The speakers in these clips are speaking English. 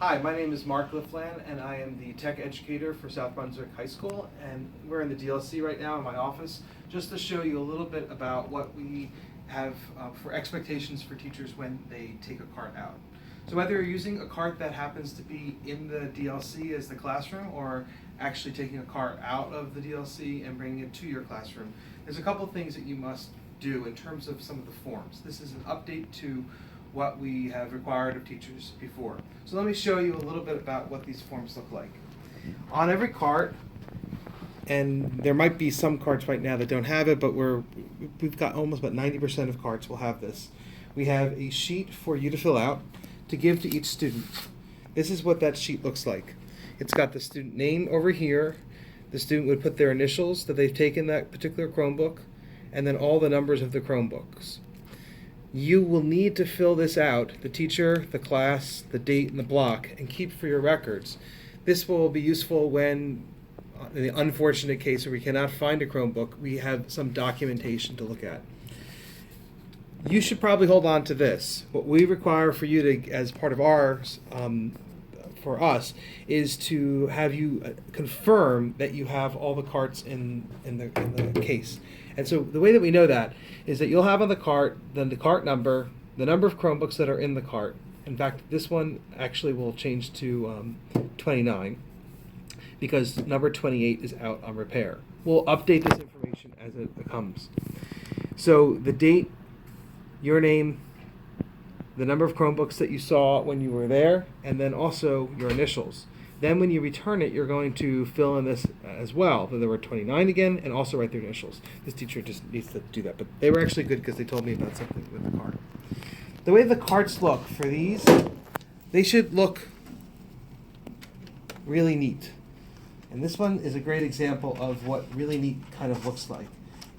Hi, my name is Mark Liffland, and I am the tech educator for South Brunswick High School, and we're in the DLC right now in my office, just to show you a little bit about what we have for expectations for teachers when they take a cart out. So whether you're using a cart that happens to be in the DLC as the classroom, or actually taking a cart out of the DLC and bringing it to your classroom, there's a couple things that you must do in terms of some of the forms. This is an update to what we have required of teachers before. So let me show you a little bit about what these forms look like. On every cart, and there might be some carts right now that don't have it, but we've got almost about 90% of carts will have this. We have a sheet for you to fill out to give to each student. This is what that sheet looks like. It's got the student name over here. The student would put their initials that they've taken that particular Chromebook, and then all the numbers of the Chromebooks. You will need to fill this out, the teacher, the class, the date, and the block, and keep for your records. This will be useful when, in the unfortunate case where we cannot find a Chromebook, we have some documentation to look at. You should probably hold on to this. What we require for you to, as part of ours, for us, is to have you confirm that you have all the carts in the case. And so the way that we know that is that you'll have on the cart, then the cart number, the number of Chromebooks that are in the cart. In fact, this one actually will change to 29 because number 28 is out on repair. We'll update this information as it comes. So the date, your name, the number of Chromebooks that you saw when you were there, and then also your initials. Then when you return it, you're going to fill in this as well. Then there were 29 again, and also write their initials. This teacher just needs to do that. But they were actually good because they told me about something with the cart. The way the carts look for these, they should look really neat. And this one is a great example of what really neat kind of looks like.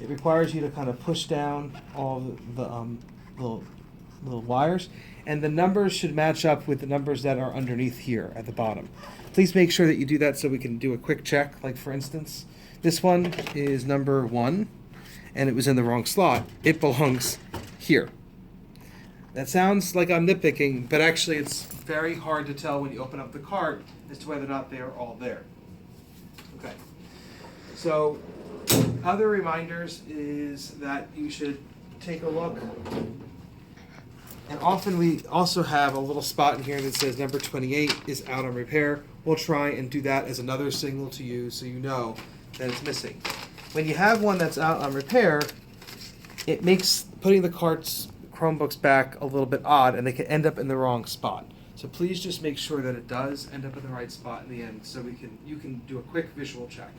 It requires you to kind of push down all the little wires, and the numbers should match up with the numbers that are underneath here at the bottom. Please make sure that you do that so we can do a quick check. Like for instance, this one is number 1, and it was in the wrong slot. It belongs here. That sounds like I'm nitpicking, but actually it's very hard to tell when you open up the cart as to whether or not they are all there. Okay. So other reminders is that you should take a look. And often we also have a little spot in here that says number 28 is out on repair. We'll try and do that as another signal to you so you know that it's missing. When you have one that's out on repair, it makes putting the cart's Chromebooks back a little bit odd, and they can end up in the wrong spot. So please just make sure that it does end up in the right spot in the end so you can do a quick visual check.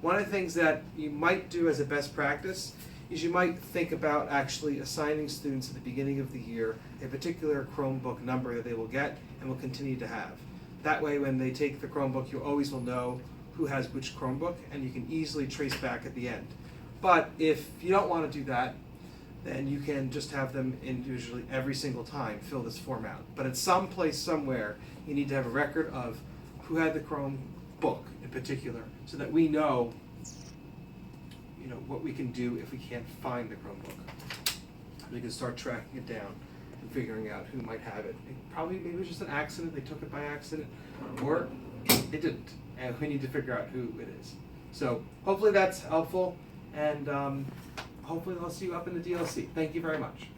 One of the things that you might do as a best practice is you might think about actually assigning students at the beginning of the year a particular Chromebook number that they will get and will continue to have. That way when they take the Chromebook, you always will know who has which Chromebook, and you can easily trace back at the end. But if you don't want to do that, then you can just have them individually every single time fill this form out. But at some place somewhere, you need to have a record of who had the Chromebook in particular so that we know what we can do if we can't find the Chromebook. We can start tracking it down and figuring out who might have it. Maybe it was just an accident, they took it by accident, or it didn't, and we need to figure out who it is. So hopefully that's helpful, and hopefully I'll see you up in the DLC. Thank you very much.